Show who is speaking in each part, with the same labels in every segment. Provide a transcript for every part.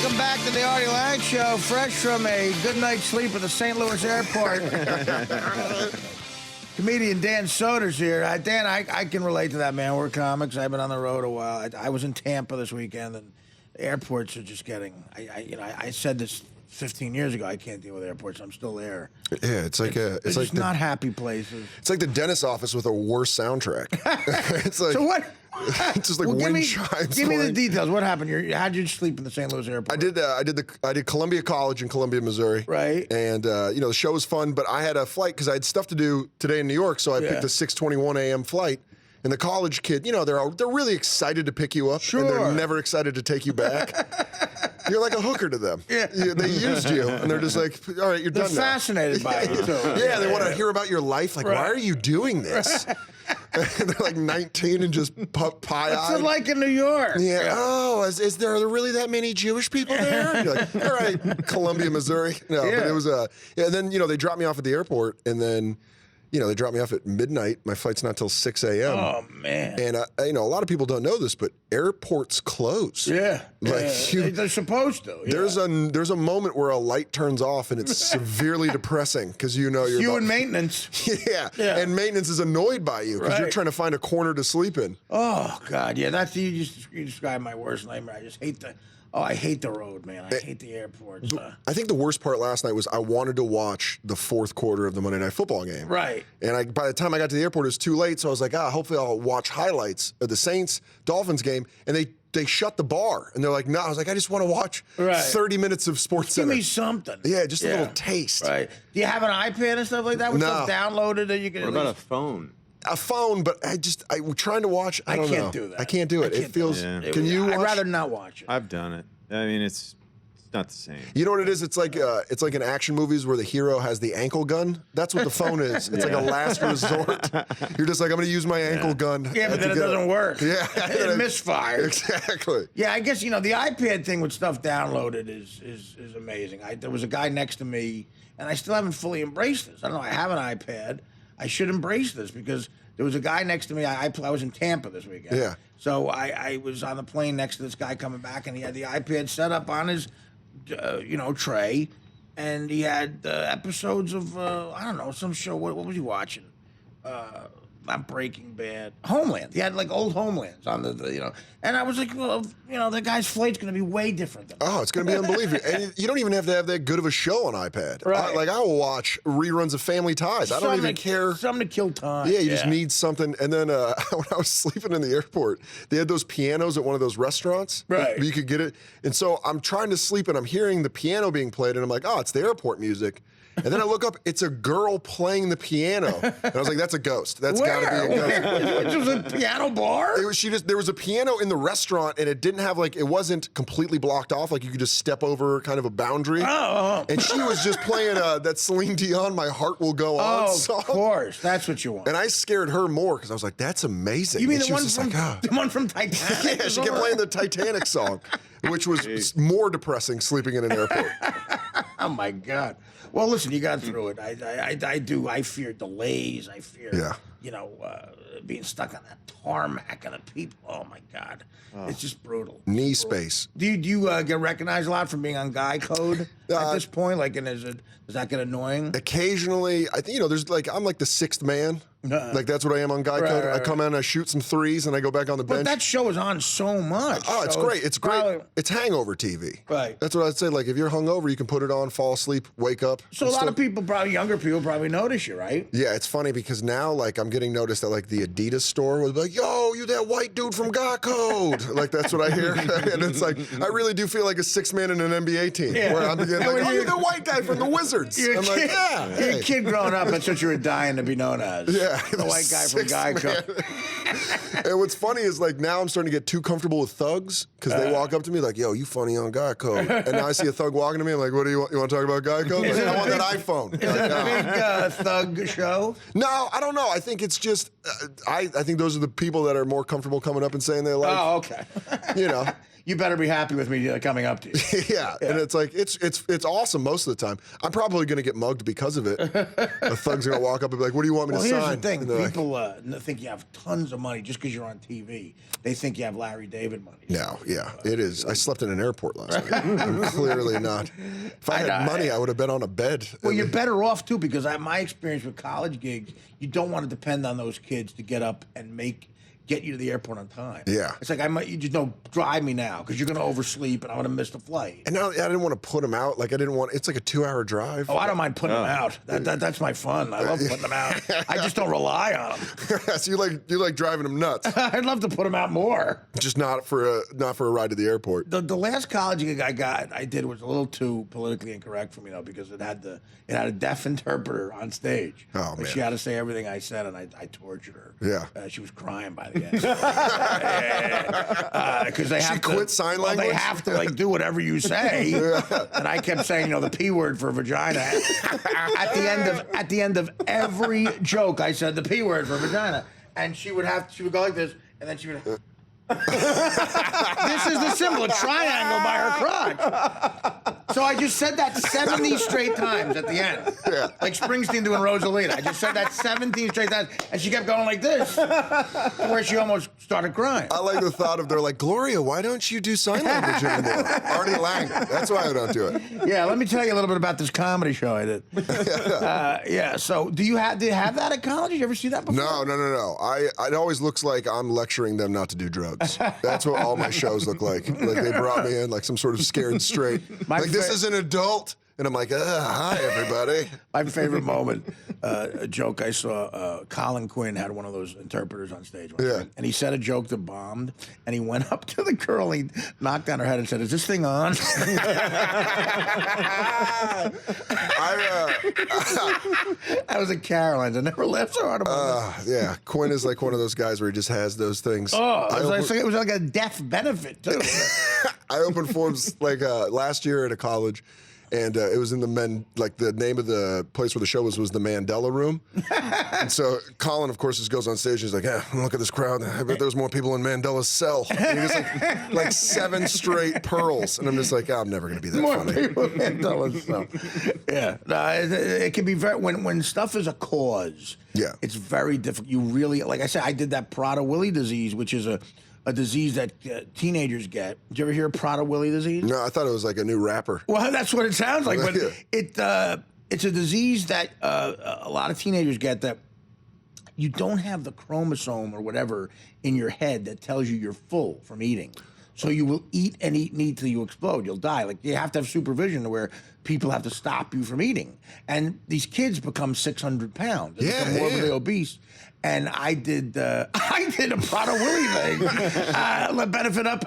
Speaker 1: Welcome back to the Artie Lange Show, fresh from a good night's sleep at the St. Louis airport. Comedian Dan Soder's here. Dan, I can relate to that, man. We're comics. I've been on the road a while. I was in Tampa this weekend, and the airports are just getting. I said this 15 years ago. I can't deal with airports. I'm still there.
Speaker 2: Yeah, it's like
Speaker 1: not happy places.
Speaker 2: It's like the dentist office with a worse soundtrack. It's like,
Speaker 1: so what?
Speaker 2: It's just like wind chimes.
Speaker 1: Give me the details. What happened? How'd you sleep in the St. Louis airport?
Speaker 2: I did Columbia College in Columbia, Missouri.
Speaker 1: Right.
Speaker 2: And the show was fun, but I had a flight because I had stuff to do today in New York, so I picked a 6:21 a.m. flight. And the college kid, they're really excited to pick you up, and they're never excited to take you back. You're like a hooker to them. Yeah. They used you, and they're just like, all right, you're done now.
Speaker 1: They're fascinated by you, too.
Speaker 2: Yeah, they want to hear about your life. Like, why are you doing this? And they're like 19 and just pie-eyed.
Speaker 1: What's it like in New York?
Speaker 2: Yeah. Oh, is there really that many Jewish people there? You're like, all right, Columbia, Missouri. No, but it was and then they dropped me off at the airport, and then they dropped me off at midnight. My flight's not till 6 a.m.
Speaker 1: Oh, man.
Speaker 2: And, a lot of people don't know this, but airports close.
Speaker 1: Yeah. They're supposed to. Yeah.
Speaker 2: There's a moment where a light turns off, and it's severely depressing because you're
Speaker 1: you and maintenance.
Speaker 2: Yeah. And maintenance is annoyed by you because you're trying to find a corner to sleep in.
Speaker 1: Oh, God. Yeah, you described my worst nightmare. I just hate I hate the road, man. I hate the airports.
Speaker 2: I think the worst part last night was I wanted to watch the fourth quarter of the Monday Night Football game.
Speaker 1: Right.
Speaker 2: And by the time I got to the airport, it was too late. So I was like, hopefully I'll watch highlights of the Saints-Dolphins game. And they shut the bar. And they're like, no. I was like, I just want to watch 30 minutes of Sports Center.
Speaker 1: Give me something.
Speaker 2: Yeah, just a little taste.
Speaker 1: Right. Do you have an iPad and stuff like that with stuff downloaded that you can?
Speaker 3: What about a phone?
Speaker 2: A phone, but we're trying to watch. I can't
Speaker 1: do that.
Speaker 2: I can't do it. It feels.
Speaker 3: Yeah.
Speaker 2: Can you?
Speaker 1: I'd rather not watch it.
Speaker 3: I've done it. I mean, it's not the same.
Speaker 2: You know what it is? It's like in action movies where the hero has the ankle gun. That's what the phone is. It's like a last resort. You're just like, I'm going to use my ankle gun.
Speaker 1: Yeah, but then it doesn't work.
Speaker 2: Yeah,
Speaker 1: it misfires.
Speaker 2: Exactly.
Speaker 1: Yeah, I guess the iPad thing with stuff downloaded is amazing. There was a guy next to me, and I still haven't fully embraced this. I don't know. I have an iPad. I should embrace this because there was a guy next to me. I was in Tampa this weekend.
Speaker 2: Yeah.
Speaker 1: So I was on the plane next to this guy coming back, and he had the iPad set up on his, tray, and he had episodes of I don't know, some show. What was he watching? Not Breaking Bad, Homeland. He had like old Homelands on the and I was like, well, the guy's flight's going to be way different than
Speaker 2: it's going to be unbelievable. And you don't even have to have that good of a show on iPad.
Speaker 1: Right.
Speaker 2: I will watch reruns of Family Ties. I don't even care.
Speaker 1: Something to kill time.
Speaker 2: Yeah, you just need something. And then when I was sleeping in the airport, they had those pianos at one of those restaurants.
Speaker 1: Right.
Speaker 2: You could get it. And so I'm trying to sleep, and I'm hearing the piano being played, and I'm like, it's the airport music. And then I look up, it's a girl playing the piano. And I was like, that's a ghost. That's got to be a ghost.
Speaker 1: Which was a piano bar?
Speaker 2: There was a piano in the restaurant, and it didn't have it wasn't completely blocked off. Like you could just step over kind of a boundary.
Speaker 1: Oh.
Speaker 2: And she was just playing that Celine Dion, My Heart Will Go On song.
Speaker 1: Of course. That's what you want.
Speaker 2: And I scared her more because I was like, that's amazing.
Speaker 1: You mean
Speaker 2: the
Speaker 1: one from Titanic?
Speaker 2: Yeah, she kept playing the Titanic song, which was more depressing sleeping in an airport.
Speaker 1: Oh, my God. Well, listen, you got through it. I do. I fear delays. I fear, being stuck on that tarmac and the people. Oh, my God. It's just brutal.
Speaker 2: Knee space.
Speaker 1: Do you get recognized a lot from being on guy code at this point? Does that get annoying?
Speaker 2: Occasionally, I think, there's I'm like the sixth man. That's what I am on guy code. I come in and I shoot some threes and I go back on the bench.
Speaker 1: But that show is on so much.
Speaker 2: Oh, it's great. It's great. It's hangover TV.
Speaker 1: Right.
Speaker 2: That's what I'd say. Like if you're hungover, you can put it on, fall asleep, wake up.
Speaker 1: So a lot of people, younger people probably notice you, right?
Speaker 2: Yeah, it's funny because now I'm getting noticed at the Adidas store where they're like, yo, you that white dude from Guy Code. That's what I hear. And it's like, I really do feel like a sixth man in an NBA team. Yeah. Where I'm getting you're the white guy from the Wizards. I'm like, yeah.
Speaker 1: You're a kid growing up, that's what you were dying to be known as.
Speaker 2: Yeah.
Speaker 1: The white guy from Guy Code.
Speaker 2: And what's funny is now I'm starting to get too comfortable with thugs because they walk up to me like, yo, you funny on Guy Code. And now I see a thug walking to me, I'm like, what do you want? You want to talk about Guy Code? I want that iPhone.
Speaker 1: Is it a big thug show?
Speaker 2: No, I don't know. I think it's just, I think those are the people that are more comfortable coming up and saying they like.
Speaker 1: Oh, okay. you better be happy with me coming up to you.
Speaker 2: Yeah, and it's like it's awesome most of the time. I'm probably gonna get mugged because of it. A thug's gonna walk up and be like, "What do you want me to
Speaker 1: Here's
Speaker 2: sign?"
Speaker 1: the thing:
Speaker 2: And
Speaker 1: people think you have tons of money just because you're on TV. They think you have Larry David money.
Speaker 2: No, yeah, it is. I slept in an airport last night. I'm clearly not. If I had money, I would have been on a bed.
Speaker 1: Well, you're better off too, because my experience with college gigs, you don't want to depend on those kids to get up and get you to the airport on time.
Speaker 2: Yeah.
Speaker 1: It's like, you just don't drive me now because you're going to oversleep and I'm going to miss the flight.
Speaker 2: And now I didn't want to put them out. Like it's like a 2-hour drive.
Speaker 1: Oh, I don't mind putting them out. That's my fun. I love putting them out. I just don't rely on them.
Speaker 2: So you like driving them nuts.
Speaker 1: I'd love to put them out more.
Speaker 2: Just not for a ride to the airport.
Speaker 1: The last college gig I did was a little too politically incorrect for me, though, because it had a deaf interpreter on stage.
Speaker 2: Oh, man.
Speaker 1: She had to say everything I said, and I tortured her.
Speaker 2: Yeah.
Speaker 1: She was crying by the end. Because they have
Speaker 2: She quit sign language?
Speaker 1: They have to do whatever you say. And I kept saying, the P word for vagina. At the end of every joke, I said the P word for vagina, and she would go like this, and then she would. This is the symbol, a triangle by her crotch. So I just said that 70 straight times at the end.
Speaker 2: Yeah.
Speaker 1: Like Springsteen doing Rosalita. I just said that 17 straight times, and she kept going like this, where she almost started crying.
Speaker 2: I like the thought of, they're like, Gloria, why don't you do sign language anymore? Artie Lange. That's why I don't do it.
Speaker 1: Yeah, let me tell you a little bit about this comedy show I did. Yeah, so did you have that at college? Did you ever see that before?
Speaker 2: No. It always looks like I'm lecturing them not to do drugs. That's what all my shows look like. Like they brought me in like some sort of scared straight. This is an adult. And I'm like, hi, everybody.
Speaker 1: My favorite moment, a joke I saw, Colin Quinn had one of those interpreters on stage one time, and he said a joke that bombed, and he went up to the girl, and he knocked on her head and said, "Is this thing on?" That was a Caroline's. I never laughed so hard about it.
Speaker 2: Yeah, Quinn is like one of those guys where he just has those things.
Speaker 1: Oh, it was like a death benefit, too.
Speaker 2: I opened forms last year at a college. And it was in the name of the place where the show was the Mandela Room. And so Colin, of course, just goes on stage and he's like, look at this crowd. I bet there was more people in Mandela's cell. And he just like 7 straight pearls. And I'm just like, I'm never going to be that
Speaker 1: more
Speaker 2: funny.
Speaker 1: People in Mandela's cell. Yeah. No, it can be very, when stuff is a cause, it's very difficult. You really, like I said, I did that PraderWilli Disease, which is a disease that teenagers get. Did you ever hear of PraderWilli Disease?
Speaker 2: No, I thought it was like a new rapper.
Speaker 1: Well, that's what it sounds like. But it's a disease that a lot of teenagers get, that you don't have the chromosome or whatever in your head that tells you you're full from eating. So you will eat and eat and eat till you explode. You'll die. Like, you have to have supervision where people have to stop you from eating. And these kids become 600 pounds. They become morbidly obese. And I did a PraderWilli thing. Benefit up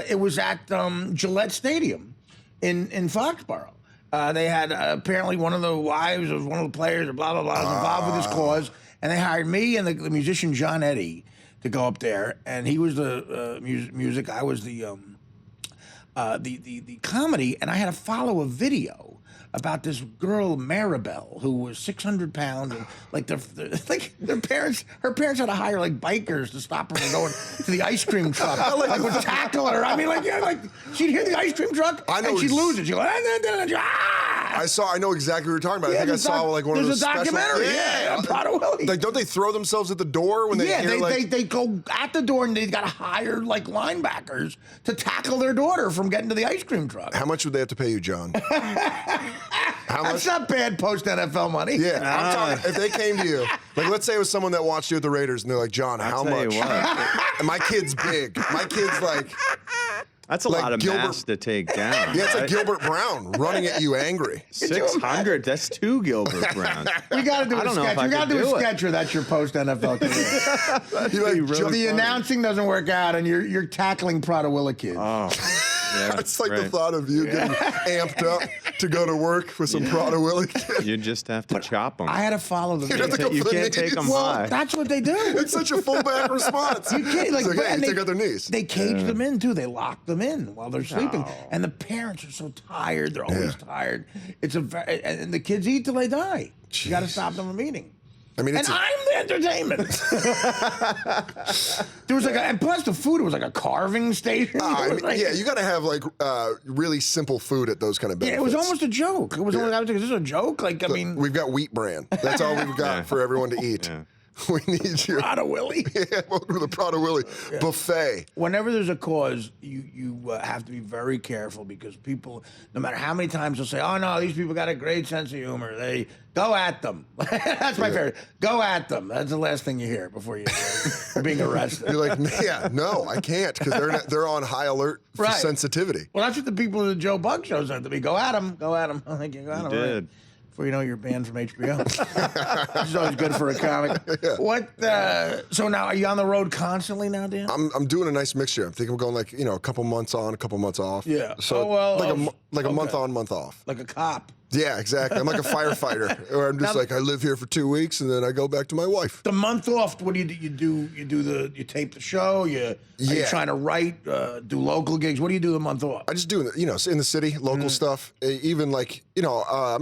Speaker 1: it was at Gillette Stadium in Foxborough. They had apparently one of the wives of one of the players, blah blah blah, was involved with this cause, and they hired me and the musician John Eddy to go up there, and he was the music. I was the comedy, and I had to follow a video about this girl Maribel who was 600 pounds, and her parents had to hire like bikers to stop her from going to the ice cream truck. Would tackle her. I mean, she'd hear the ice cream truck and she'd lose it. She'd go,
Speaker 2: I know exactly what you're talking about. I think I saw like one of those
Speaker 1: special. There's a documentary. PraderWilli.
Speaker 2: Like, don't they throw themselves at the door when they hear
Speaker 1: they go at the door, and they got to hire like linebackers to tackle their daughter from getting to the ice cream truck.
Speaker 2: How much would they have to pay you, John? How much?
Speaker 1: That's not bad post NFL money.
Speaker 2: Yeah, I'm talking, if they came to you, like let's say it was someone that watched you at the Raiders, and they're like, John, how much? And my kid's big. My kid's like.
Speaker 3: That's a lot of mass to take down.
Speaker 2: Yeah, it's like Gilbert Brown running at you angry.
Speaker 3: 600, that's 2 Gilbert Browns.
Speaker 1: We got to do a sketch. We got to do a sketch where that's your post-NFL career. The announcing doesn't work out, and you're tackling PraderWilli kids.
Speaker 3: Oh, yeah,
Speaker 2: it's like the thought of you getting amped up to go to work with some Prader-Willi kids.
Speaker 3: You just have to chop them.
Speaker 1: I had to follow them.
Speaker 3: You can't take them high.
Speaker 1: That's what they do.
Speaker 2: It's such a fullback response.
Speaker 1: You can't,
Speaker 2: they take out their knees.
Speaker 1: They cage them in, too. They lock them in while they're sleeping. And the parents are so tired. They're always tired. And the kids eat till they die. You got to stop them from eating.
Speaker 2: I mean,
Speaker 1: And I'm the entertainment. There was and plus the food, it was like a carving station.
Speaker 2: Yeah, you got to have like really simple food at those kind of benefits.
Speaker 1: Yeah, it was almost a joke. It was almost, I was like, is this a joke? Like, I mean.
Speaker 2: We've got wheat bran. That's all we've got for everyone to eat.
Speaker 3: Yeah.
Speaker 2: We need you.
Speaker 1: PraderWilli.
Speaker 2: Yeah, welcome to the PraderWilli buffet.
Speaker 1: Whenever there's a cause, you have to be very careful because people, no matter how many times they'll say, "Oh no, these people got a great sense of humor." They go at them. That's my favorite. Go at them. That's the last thing you hear before you're being arrested.
Speaker 2: You're like, yeah, no, I can't because they're on high alert for
Speaker 1: Right.
Speaker 2: sensitivity.
Speaker 1: Well, that's what the people at the Joe Bug show said to me. Go at him. Go at him. I think you got him.
Speaker 3: did.
Speaker 1: Before you know, you're banned from HBO. Which is always good for a comic.
Speaker 2: Yeah.
Speaker 1: What? So now, are you on the road constantly now, Dan?
Speaker 2: I'm doing a nice mixture. I'm thinking I'm going like a couple months on, a couple months off.
Speaker 1: Yeah.
Speaker 2: So
Speaker 1: Oh, well,
Speaker 2: like a
Speaker 1: okay.
Speaker 2: month on, month off.
Speaker 1: Like a cop.
Speaker 2: Yeah, exactly. I'm like a firefighter, or I'm just
Speaker 1: Now-
Speaker 2: like I live here for 2 weeks and then I go back to my wife.
Speaker 1: The month off, what do you do? You tape the show. Are you trying to write? Do local gigs? What do you do the month off?
Speaker 2: I just do in the city, local stuff. Even like I'm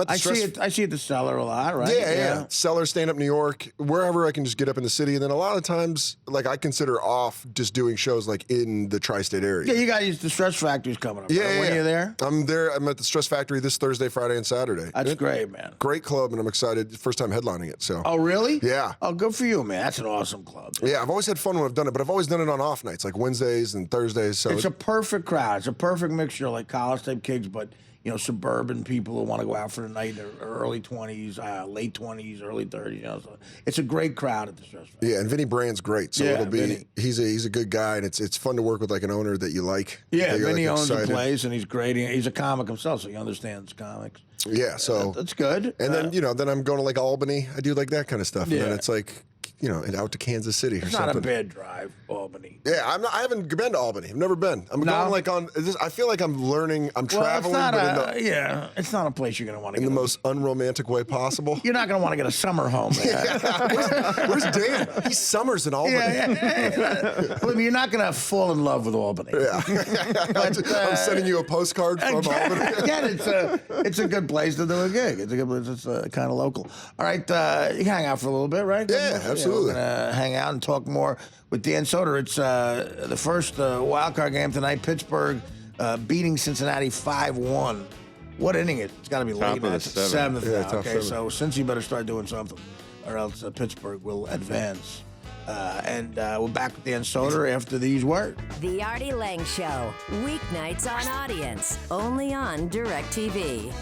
Speaker 2: at the
Speaker 1: I
Speaker 2: stress.
Speaker 1: see it. I see it at the Cellar a lot, right?
Speaker 2: Yeah. Cellar, stand up New York, wherever I can just get up in the city. And then a lot of times, like I consider off just doing shows like in the tri-state area.
Speaker 1: Yeah, you got the Stress Factory's coming up.
Speaker 2: Yeah,
Speaker 1: right? When are you there?
Speaker 2: I'm there. I'm at the Stress Factory this Thursday, Friday, and Saturday.
Speaker 1: That's great, man.
Speaker 2: Great club, and I'm excited. First time headlining it. So.
Speaker 1: Oh, really?
Speaker 2: Yeah.
Speaker 1: Oh, good for you, man. That's an awesome club.
Speaker 2: Yeah, I've always had fun when I've done it, but I've always done it on off nights, like Wednesdays and Thursdays. So
Speaker 1: It's a perfect crowd. It's a perfect mixture of like college type kids, but suburban people who want to go out for the night. They're early 20s, late 20s, early 30s. So it's a great crowd at the Stress Factory.
Speaker 2: yeah, and Vinny Brand's great. So
Speaker 1: Yeah,
Speaker 2: it'll be
Speaker 1: Vinny.
Speaker 2: he's a good guy, and it's fun to work with like an owner that you like.
Speaker 1: Yeah,
Speaker 2: that you're,
Speaker 1: Vinny
Speaker 2: like,
Speaker 1: owns the
Speaker 2: excited.
Speaker 1: place, and he's great. He's a comic himself, so he understands comics.
Speaker 2: Yeah, so
Speaker 1: That's good.
Speaker 2: and then then I'm going to like Albany. I do like that kind of stuff, and then
Speaker 1: Yeah.
Speaker 2: it's like and out to Kansas City or
Speaker 1: It's
Speaker 2: something.
Speaker 1: not a bad drive, Albany.
Speaker 2: Yeah, I haven't been to Albany. I've never been. I'm going like on. I feel like I'm learning. I'm traveling,
Speaker 1: well,
Speaker 2: but
Speaker 1: it's not a place you're going to want to
Speaker 2: in
Speaker 1: get.
Speaker 2: the most unromantic way possible.
Speaker 1: You're not going to want to get a summer home there.
Speaker 2: Where's Dan? He summers in Albany.
Speaker 1: Yeah. Believe me, you're not going to fall in love with Albany.
Speaker 2: Yeah.
Speaker 1: But,
Speaker 2: I'm sending you a postcard from Albany.
Speaker 1: Again, it's a good place to do a gig. It's a good place. It's kind of local. All right, you can hang out for a little bit, right?
Speaker 2: Yeah, absolutely.
Speaker 1: We're gonna hang out and talk more with Dan Soder. It's the first wild card game tonight. Pittsburgh beating Cincinnati 5-1. What inning it? It's got to be
Speaker 3: Top
Speaker 1: late.
Speaker 3: of the
Speaker 1: now. It's
Speaker 3: seventh.
Speaker 1: seventh.
Speaker 2: Yeah,
Speaker 1: Now.
Speaker 2: top
Speaker 1: Okay,
Speaker 2: seventh.
Speaker 1: so Cincy better start doing something, or else Pittsburgh will advance. And we're back with Dan Soder after these words.
Speaker 4: The Artie Lange Show, weeknights on Audience, only on DirecTV.